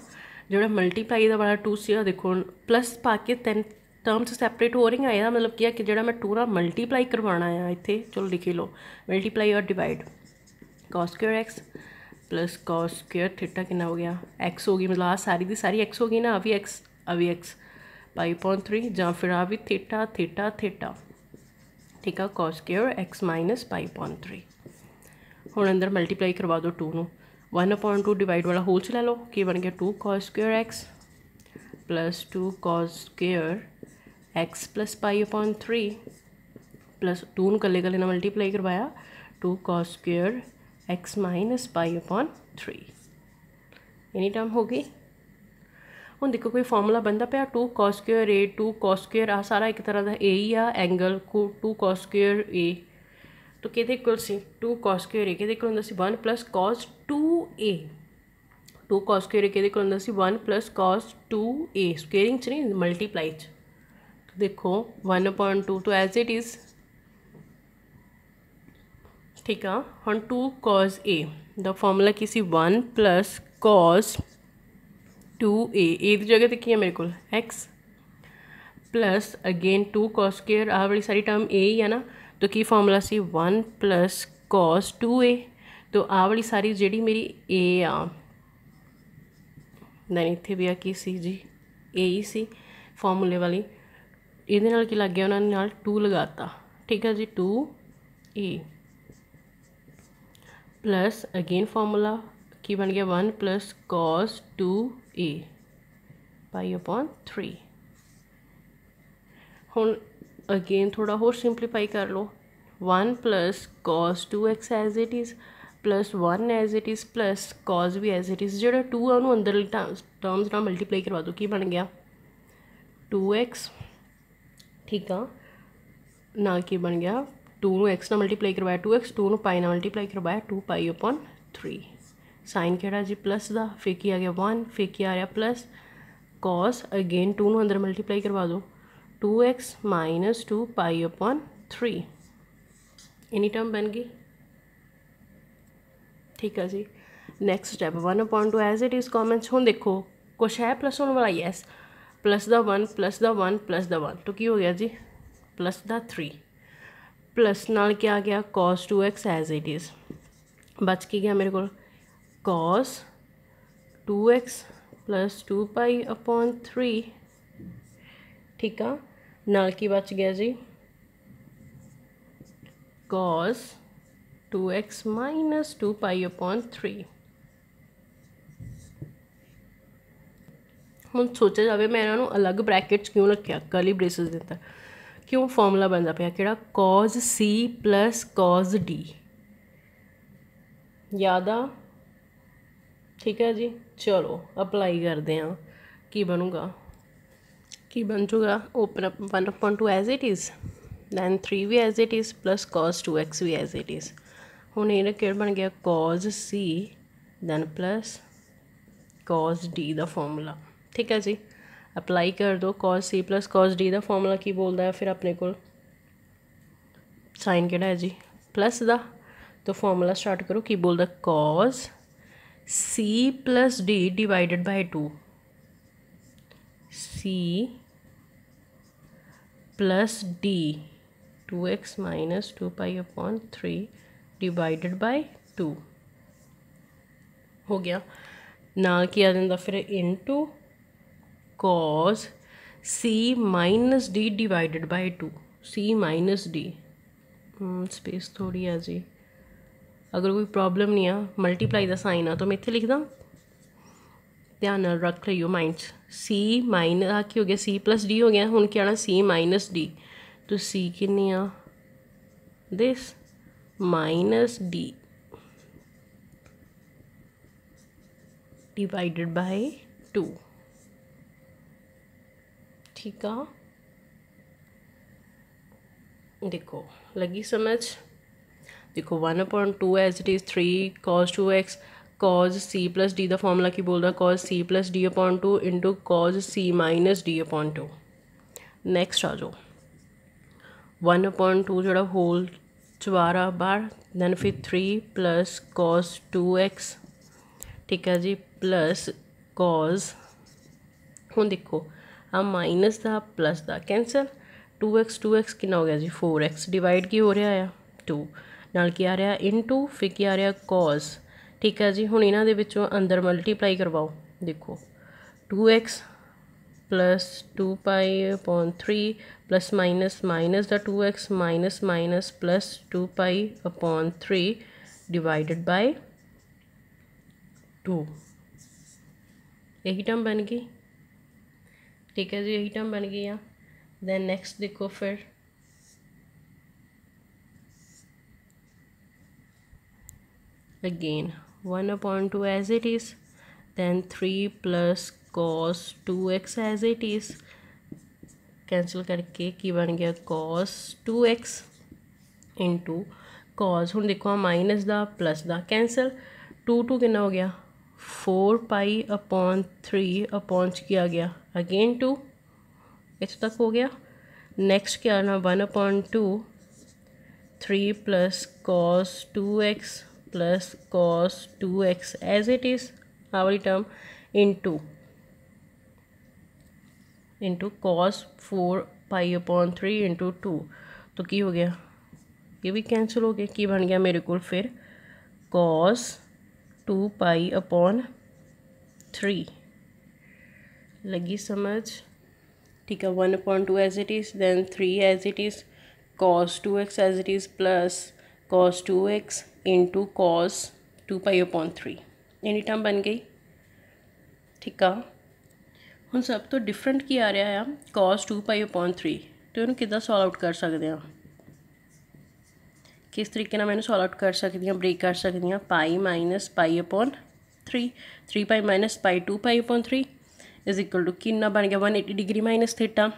जो मल्टीप्लाई का वाला 2 से देखो प्लस पा के 3 टर्म्स सैपरेट हो रही है, मतलब क्या कि जो मैं 2 ना मल्टीप्लाई करवाना है इतने, चलो लिखी लो मल्टीप्लाई और divide cos square x plus cos square theta कितना हो गया x होगी, मतलब आ सारी की सारी x होगी ना, अभी x पाई अपॉन 3 ਜਾਂ फिर आ भी थीटा थीटा थीटा। ठीक है, cos square x minus pi upon 3। हुण अंदर मल्टीप्लाई करवा दो 2 नूं, 1/2 डिवाइड वाला होल च लै लो, की बन गया 2 cos square x plus 2 cos square x plus pi upon 3 plus 2 कले कले मल्टीप्लाई करवाया 2 cos square x minus pi upon 3, any time हो गई। हुण देखो कोई फॉर्मूला बनता पाया 2 cos स्क्वेयर ए 2 cos स्क्वेयर आ सारा एक तरह का ए ही आ एंगल को 2 cos स्क्वेयर ए, तो कि इक्वल सी 2 cos स्क्वेयर ए कि होंदा सी 1 plus cos 2a, 2 cos square A कि होंदा सी 1 प्लस cos 2a, स्क्वेयरिंग च नहीं मल्टीप्लाई च। तो देखो 1/2 तो एज इट इज़। ठीक है, हम 2 cos a द फॉर्मूला की सी 1 प्लस cos 2a ए की जगह ते की है मेरे को x plus again 2 cos square आ वाली सारी टर्म ए ही है ना, तो की formula C 1 plus cos 2a, तो आ वाली सारी जी मेरी ए आ दैन इत्थे भी आ की सी जी ए ही सी फॉर्मूले वाली, ਇਹਦੇ ਨਾਲ ਕੀ ਲੱਗ ਗਿਆ ਉਹਨਾਂ ਨੇ ਨਾਲ 2 ਲਗਾਤਾ, ਠੀਕ ਹੈ ਜੀ 2a प्लस अगेन फॉर्मूला की बन गया 1 plus cos 2a pi upon 3। हुण अगेन थोड़ा होर सिंपलीफाई कर लो, 1 plus cos 2x as it is plus 1 as it is plus cos भी एज इट इज़, जो 2 है उन्होंने अंदर टर्म्स ना मल्टीप्लाई करवा दो, की बन गया 2x, ठीक है ना की बन गया 2 एक्स ना मल्टीप्लाई करवाया 2x, 2 पाई ना मल्टीप्लाई करवाया 2 पाई अपॉन 3, साइन केड़ा जी प्लस का, फिर की आ गया 1, फिर की आ रहा प्लस कॉस अगेन 2 अंदर मल्टीप्लाई करवा दो 2x माइनस 2 पाई अपॉन 3, इनी टर्म बन गई, ठीक है जी। Next step 1 upon 2 as it is common, हुण देखो कुछ है प्लस होने वाला, yes plus the 1 plus the 1 plus the 1, तो की हो गया जी प्लस द 3 प्लस नाल क्या आ गया cos 2x as it is, बच के गया मेरे को cos 2x plus 2 pi upon 3, ठीक है नाल की बच गया जी cos 2x minus 2 pi upon 3। हुण सोचा जाए मैं इन्हों अलग ब्रैकेट्स क्यों रखा कर्ली ब्रेसिस के अंदर, क्यों फॉर्मूला बनता पाया कि cos c plus cos d, याद आ, ठीक है जी। चलो अप्लाई करते हैं की बनूगा, की बन जूगा open up 1 upon 2 as it is then 3 भी as it is plus cos 2x भी एज इट इज़, हुण ये कि बन गया cos c then plus cos d का फॉर्मूला, ठीक है जी। अप्लाई कर दो cos c plus cos d का फॉर्मूला की बोलता है फिर अपने को साइन केड़ा है जी प्लस का, तो फॉर्मूला स्टार्ट करो की बोलता cos c plus d divided by 2, c plus d 2x minus 2 pi upon 3 divided by 2 हो गया, ना किया जाता फिर into cos c minus D divided by 2, c minus D space थोड़ी है जी, अगर कोई प्रॉब्लम नहीं है मल्टीप्लाई का साइन आ तो मैं इतने लिख दा, ध्यान रख लियो माइंड, c माइनस आ की हो गया c प्लस डी हो गया, हूँ क्या आना c माइनस डी, तो c कितनी आ this minus D divided by 2, ठीक है देखो लगी समझ, देखो 1 upon 2 as it is 3 cos 2x cos c plus D का फॉर्मूला की बोल रहा cos c plus D upon 2 into cos c minus D upon 2। Next आ जाओ 1 अपॉन 2 जो होल चवारा बार दैन फिर 3 प्लस cos 2x, ठीक है जी प्लस cos, हुण देखो आ माइनस का प्लस का कैंसल 2x कितना हो गया जी 4x डिवाइड की हो रहा है 2 नाल की आ रहा इनटू फिर की आ रहा cos, ठीक है जी। हुण इन्हां दे विचों अंदर मल्टीप्लाई करवाओ, देखो 2x plus 2 pi upon 3 plus minus minus का 2x minus minus plus 2 pi upon 3 divided by 2, यही टर्म बन गई, ठीक है जी यही टर्म बन गई। दैन नेक्स्ट देखो फिर again 1 upon 2 as it is then 3 plus cos 2x as it is, cancel करके की बन गया cos 2x इंटू cos, हुण देखो माइनस का प्लस का कैंसल 2 2 कितना हो गया 4 पाई अपॉन 3 अपॉन क्या आ गया अगेन 2, इस तक हो गया। नेक्स्ट क्या ना 1 upon 2 3 plus cos 2x plus cos 2x as it is आ वाली term in 2 into cos 4π/3 into 2, तो की हो गया, ये भी कैंसिल हो गया। की बन गया मेरे को फिर कॉस 2π/3। लगी समझ? ठीक है, 1/2 as it is, then 3 as it is, cos 2x as it is plus cos 2x into cos 2π/3, any term बन गई। ठीक है, ਹੁਣ सब तो डिफरेंट की आ रहा है cos 2π/3, तो इन्होंने कितना सॉल्व आउट कर सकते हैं, किस तरीके मैं इन्हें सॉल्व आउट कर सकती हूँ, ब्रेक कर सकती हूँ। Pi minus π/3, 3π minus π 2π/3 is equal to कितना बन गया 180 degree minus theta,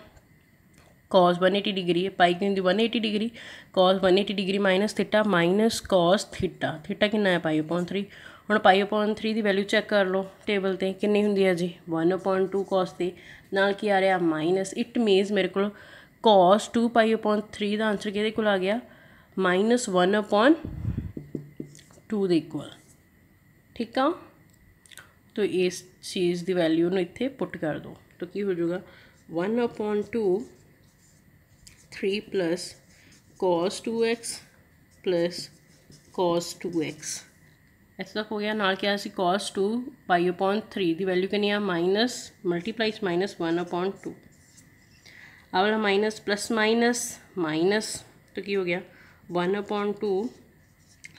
cos 180 degree है, पाई की 180 degree, cos 180 degree minus theta minus cos theta, theta कितना है π/3। ਹੁਣ π/3 ਦੀ ਵੈਲਿਊ ਚੈੱਕ ਕਰ ਲਓ ਟੇਬਲ ਤੇ ਕਿੰਨੀ ਹੁੰਦੀ ਹੈ ਜੀ 1/2 cos ਤੇ ਨਾਲ ਕੀ ਆ ਰਿਹਾ ਮਾਈਨਸ, ਇਟ ਮੀਨਸ ਮੇਰੇ ਕੋਲ cos 2π/3 ਦਾ ਆਂਸਰ ਕਿਹਦੇ ਕੋਲ ਆ ਗਿਆ -1/2 ਦੇ ਇਕੁਅਲ। ਠੀਕ ਆ, तो इस चीज़ की वैल्यू ਨੂੰ ਇੱਥੇ पुट कर दो, तो की हो जाएगा 1/2 3 plus cos 2x plus cos 2x, ਇੱਥੇ तक हो गया। नाल क्या सी cos 2π/3 की वैल्यू कितनी है माइनस मल्टीप्लाइज माइनस 1/2, आ वाला माइनस प्लस माइनस माइनस, तो की हो गया 1/2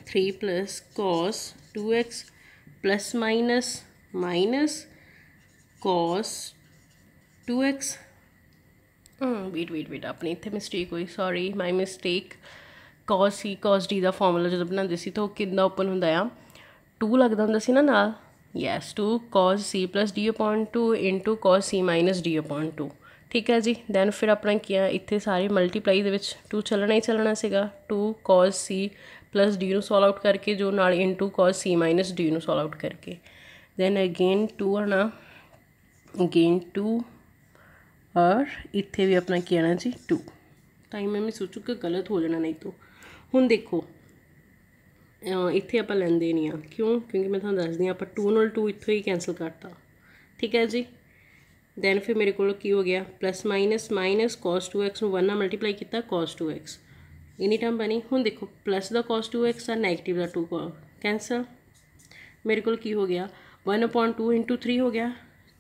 3 plus cos 2x plus minus minus cos 2x, wait अपनी इतने मिसटेक हुई, sorry my mistake. cos c cos d का फॉर्मूला जो बनाते सी तो कितना ओपन होंगे आ 2 लगता होंगे सी ना नाल, yes 2 cos c plus d/2 into cos c minus d/2। ठीक है जी, दैन फिर अपना किया इतने सारे मल्टीप्लाई दे विच 2 चलना ही चलना सीगा, 2 cos c प्लस d नूं सॉल्व आउट करके जो नाल into cos c minus d नूं सॉल्व आउट करके, दैन अगेन 2 आना, अगेन 2 और इत्थे भी अपना किया ना जी 2। टाइम मैं सोचू कि गलत हो जाना नहीं तो हुण देखो इत्थे आपां लैंदे नहीं आ, क्यों, क्योंकि मैं तुहानूं दसदी आपां 2 नाल 2 इत्थों ही कैंसल करता। ठीक है जी, दैन फिर मेरे को की हो गया plus minus minus cos 2x नूं 1 नाल मल्टीप्लाई किया cos 2x, एनी टर्म बनी। हुण देखो प्लस का cos 2x आ नैगेटिव का 2 कैंसल, मेरे को की हो गया 1/2 इंटू 3 हो गया,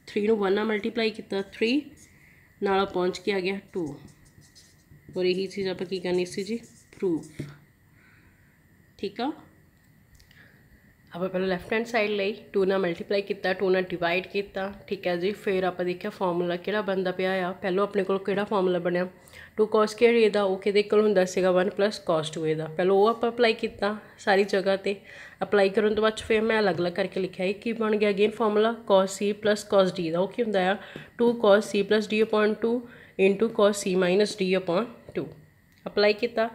3 नूं 1 नाल मल्टीप्लाई किया 3 नाल पहुँच के आ गया 2, और यही चीज़ आप की करनी सी जी प्रूफ। ठीक है, आप पहले लैफ्ट हैंड साइड ली 2 नाल मल्टीप्लाई किया 2 नाल डिवाइड किया। ठीक है जी, फिर आप देखिए फॉर्मूला किहड़ा बनता पिया आ, पहलों अपने को किहड़ा फॉर्मूला बनया 2 cos स्क्वायर ए दा वो किहदे कोल हुंदा सीगा 1 प्लस cos 2 ए दा, पहलों वो आप अप्लाई किया सारी जगह ते, अप्लाई करने तो बाद फिर मैं अलग अलग करके लिखा है कि बन गया again formula cos c plus cos d दा, वो की हुंदा आ 2 cos c plus d/2 into cos c minus d/2, apply किया,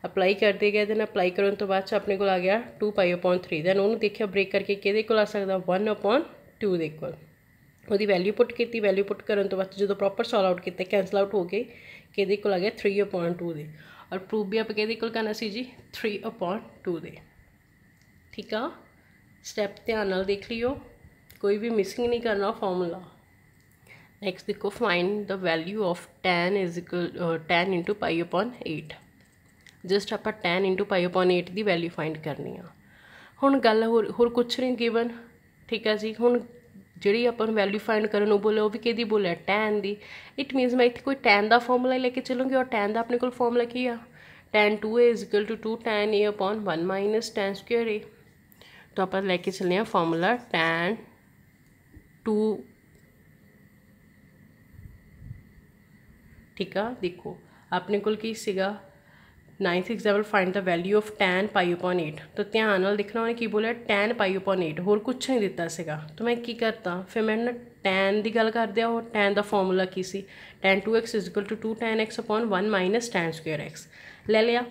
अप्लाई करते गए दैन अप्लाई करने तो बाद अपने को आ गया 2π/3, दैन उन्होंने देखिया ब्रेक करके कि आ सकता 1/2 दे इक्वल, उसकी वैल्यू पुट की, वैल्यू पुट करने तो बाद जो प्रॉपर सॉल्व आउट किया कैंसल आउट हो गए कि आ गया 3/2 दे, और प्रूफ भी आप करना सी जी 3/2 दे। ठीक है, स्टैप ध्यान नाल देख लियो, कोई भी मिसिंग नहीं करना फॉर्मूला। नैक्सट देखो find the value of tan is equal tan into π/8, जस्ट आप tan इंटू π/8 की वैल्यू फाइंड करनी आ। हुण गल होर कुछ नहीं गिवन। ठीक है जी, हुण जी अपन वैल्यू फाइंड करने बोले वो भी कि बोलिया tan की, इट मीनस मैं इतने कोई tan का फॉर्मूला लेके चलूँगी, और tan का अपने को फॉर्मूला की आ tan 2a is equal to 2 tan a/1 minus tan square a, तो आप लेके चलने फॉर्मूला tan 2। ठीक है, देखो अपने को की सीगा 9th example find the value of tan π/8, तो ध्यान नाल देखना उन्हें की बोलिया tan π/8, होर कुछ नहीं दिता सीगा, तो मैं की करता फिर मैं ना tan की गल कर दिया, और tan का फॉर्मूला की सी tan 2x is equal to 2 tan x/1 minus tan square x ले लिया।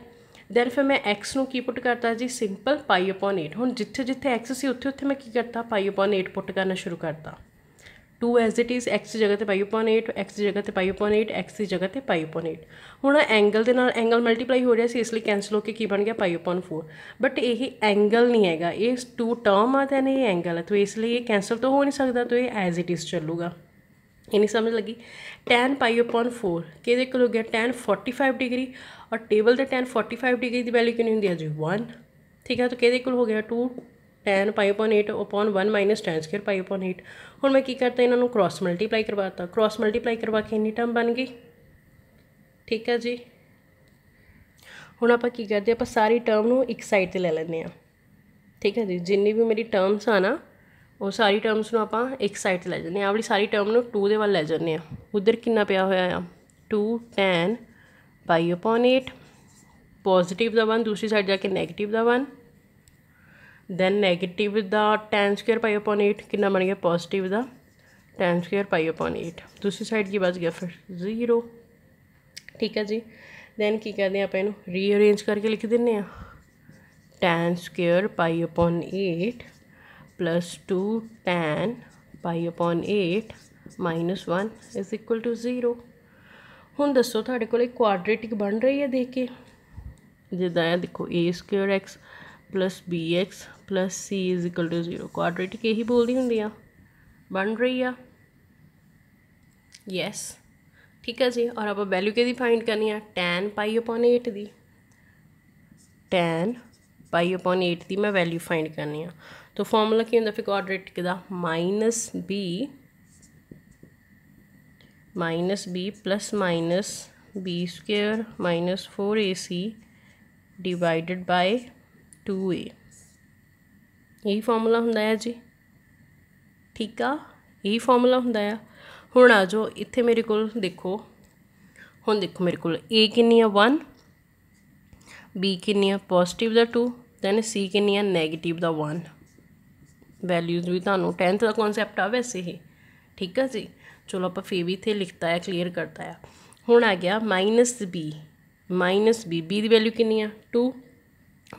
दैन फिर मैं x नूं की पुट करता जी सिंपल π/8, हुण जिथे जिथे x सी उत्थे उत्थे मैं की करता π/8 पुट करना शुरू करता, 2 एज इट इज़ x की जगह पर π/8, x की जगह पर π/8, x की जगह पर π/8। हुण एंगल के नाल एंगल मल्टीप्लाई हो रहा सी, इसलिए कैंसल होकर की बन गया π/4, बट यही एंगल नहीं है, ये 2 टर्म आ दैन ये एंगल है, तो इसलिए ये कैंसल तो हो नहीं सकता, तो ये एज इट इज़ चलूगा। ये नहीं समझ लगी। tan पाई अपॉन 4 कि हो गया tan 45 डिग्री और टेबल से tan 45 डिग्री की वैल्यू कितनी होंगी है जी 1। ठीक है, तो कि हो गया 2 tan pi upon 8 upon 1 minus tan square pi upon 8। हुण मैं की करता इन्हों क्रॉस मल्टीप्लाई करवाता, क्रॉस मल्टीप्लाई करवा के इन्नी टर्म बन गई। ठीक है जी, हुण आपां की करदे आपां सारी टर्म नूं एक साइड ते ले लैंदे आ। ठीक है जी, जिन्नी भी मेरी टर्म्स आ ना वो सारी टर्म्स नूं आपां एक साइड ते ले जाने। आ वाली सारी टर्म नूं 2 दे वल ले जाने। उधर कितना पिया होया आ 2 tan पाई अपॉन 8 पॉजिटिव दा 1 दूसरी साइड जाके नैगेटिव दा 1 दैन नैगेटिव दा tan स्क्वायर पाई अपॉन 8 कितना बन गया पॉजिटिव दा tan स्क्वायर पाई अपॉन 8 दूसरी साइड की बच गया फिर 0। ठीक है जी, दैन की करते हैं आप इनू रीअरेंज करके लिख दें tan square pi upon 8 plus 2 tan pi upon 8 minus 1 is equal to 0। हुण दसो तुहाडे कोल क्वाड्रेटिक बन रही है देख के जिदा है देखो A square x plus B x plus C is equal to 0 quadratic यही बोलती होंगी आ बन रही है। यस ठीक है जी, और आप वैल्यू कि फाइंड करनी है tan पाई अपॉन 8 दी tan पाई अपॉन 8 की मैं वैल्यू फाइंड करनी है। तो फॉर्मूला की होंगे फिर क्वाड्रेटिक का minus B plus B square minus 4ac divided by 2a यही फॉर्मूला होंदा है जी। ठीक आ, यही फॉर्मूला होंदा है। हुण आ जाओ इत्थे मेरे को देखो, हुण देखो मेरे को a कितनी है 1 b कितनी है पॉजिटिव दा 2 दैन c कितनी है नैगेटिव दा 1 वैल्यूज़ भी तुहानूं 10th का कॉन्सैप्ट आ वैसे ही। ठीक है जी, चलो आप फिर भी इत्थे लिखता है क्लीयर करता है। हुण आ गया माइनस बी बी की वैल्यू कितनी है 2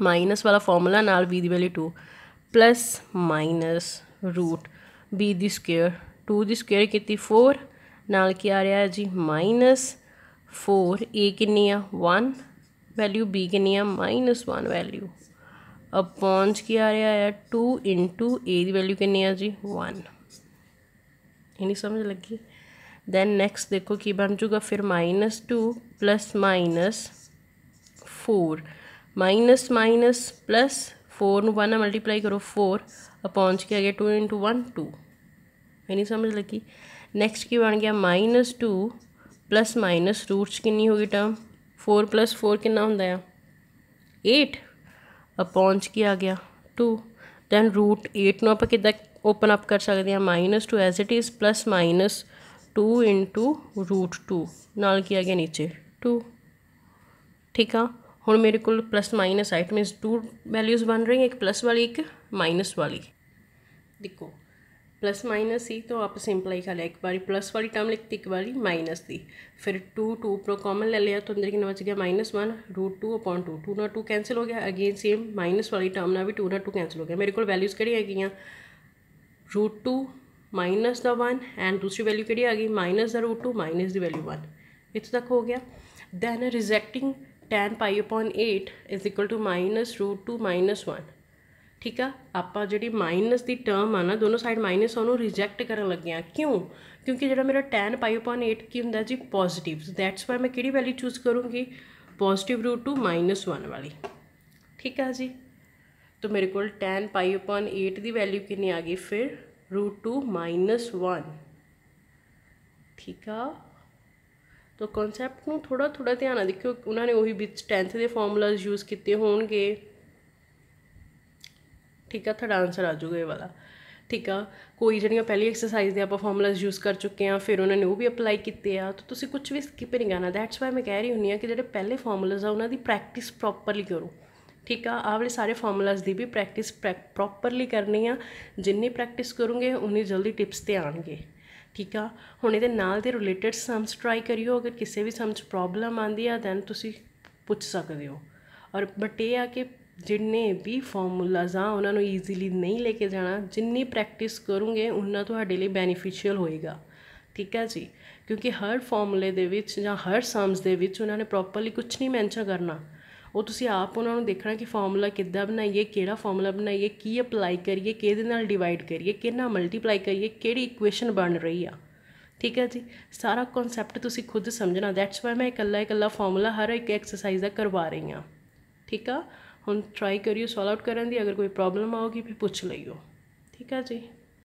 माइनस वाला फॉर्मूला नाल बी की value 2 plus minus root B दी स्क्वेयर 2 की स्क्वेयर की 4 नाल की आ रहा है जी माइनस 4 ए कितनी है 1 वैल्यू बी कितनी है माइनस 1 वैल्यू अपॉन की आ रहा है 2 इंटू ए की वैल्यू कितनी है जी 1। ये नहीं समझ लगी। दैन नैक्सट देखो कि बन जूगा फिर -2 प्लस माइनस 4 माइनस प्लस 4 1 ना मल्टीप्लाई करो 4 अपॉन की आ गया 2 इंटू 1 2। ये नहीं समझ लगी। नैक्सट की बन गया -2 प्लस माइनस रूट्स कितनी होगी टर्म 4 प्लस 4 कितना होंदा है 8 अपॉन की आ गया 2 दैन रूट 8 आप कि ओपन अप कर सकते हैं -2 as it is plus minus 2 into root 2 नाल की आ गया नीचे 2। ठीक है, हुण मेरे को प्लस माइनस आइट मीनस 2 वैल्यूज़ बन रही हैं, एक प्लस वाली एक माइनस वाली। देखो प्लस माइनस ही तो आप सिंपल ही कर लिया, एक बारी प्लस वाली टर्म लिखती एक बारी माइनस दी फिर 2 ऊपर कॉमन ले लिया तो अंदर कितना बच गया -1 रूट 2 अपॉन 2 ना 2 कैंसिल हो गया। अगेन सेम माइनस वाली टर्म ना भी 2 ना 2 कैंसिल हो गया। मेरे को वैल्यूज़ किहड़ी हैगियां रूट 2 माइनस द 1 एंड दूसरी वैल्यू किहड़ी आ गई minus the root 2 minus the value 1 इत्थे तक हो गया। Then rejecting tan pi upon 8 is equal to minus root 2 minus 1। ठीक है, आप जी माइनस की टर्म आ ना दोनों साइड माइनस उन्होंने रिजैक्ट कर लगे हैं। क्यों? क्योंकि जो मेरा tan पाई अपॉन 8 की होंगे जी पॉजिटिव, दैट्स वाई मैं कि वैल्यू चूज करूँगी पॉजिटिव रूट 2 माइनस 1 वाली। ठीक है जी, तो मेरे को tan पाई अपॉन 8 की वैल्यू कितनी आ गई फिर रूट 2 माइनस 1। ठीक है, तो कॉन्सैप्ट में थोड़ा थोड़ा ध्यान देखियो, उन्होंने उही 10th के फॉर्मूलाज यूज़ किए होंगे। ठीक है, थोड़ा आंसर आ जाऊगा ये वाला। ठीक है, कोई जड़ियाँ पहली एक्सरसाइज के आप फॉर्मूलाज यूज़ कर चुके हैं फिर उन्होंने वो भी अप्लाई किए आ तो तुम कुछ भी स्किप नहीं करना। दैट्स वाई मैं कह रही हूँ कि जो पहले फॉर्मूलाज आ उन्होंने प्रैक्टिस प्रॉपरली करो। ठीक है, आ वाले सारे फॉर्मूलाज की भी प्रैक्टिस प्रॉपरली करनी आ। जिन्नी प्रैक्टिस करोगे उन्नी जल्दी टिप्स ते आएंगे। ठीक है, हुण इहदे नाल दे रिलेटेड सम्स ट्राई करियो, अगर किसी भी सम्स प्रॉब्लम आती है दैन तुसीं पुछ सकते हो। और बट ये आ कि जिन्ने भी फॉर्मूलाज आ उन्होंने ईजीली नहीं लेके जाना, जिन्नी प्रैक्टिस करोगे उन्ना तुहाडे लिए बेनीफिशियल होएगा। ठीक है जी, क्योंकि हर फॉर्मूले दे विच जां हर सम्स दे विच उन्होंने प्रॉपरली कुछ नहीं मैंशन करना, वो तुसीं आप उन्होंने देखना कि फॉर्मूला किद्दां बनाइए, किहड़ा फॉर्मूला बनाइए, की अप्लाई करिए, किहदे नाल डिवाइड करिए, किहदे नाल मल्टीप्लाई करिए, किहड़ी इक्वेशन बन रही आ। ठीक है जी। सारा कॉन्सैप्ट तुसी खुद समझना, दैट्स वाई मैं इकल्ला फॉर्मूला हर एक एक्सरसाइज का करवा रही हाँ। ठीक है, हुण ट्राई करियो सॉल्व आउट करन दी, अगर कोई प्रॉब्लम आओगी फिर पूछ लियो। ठीक है जी।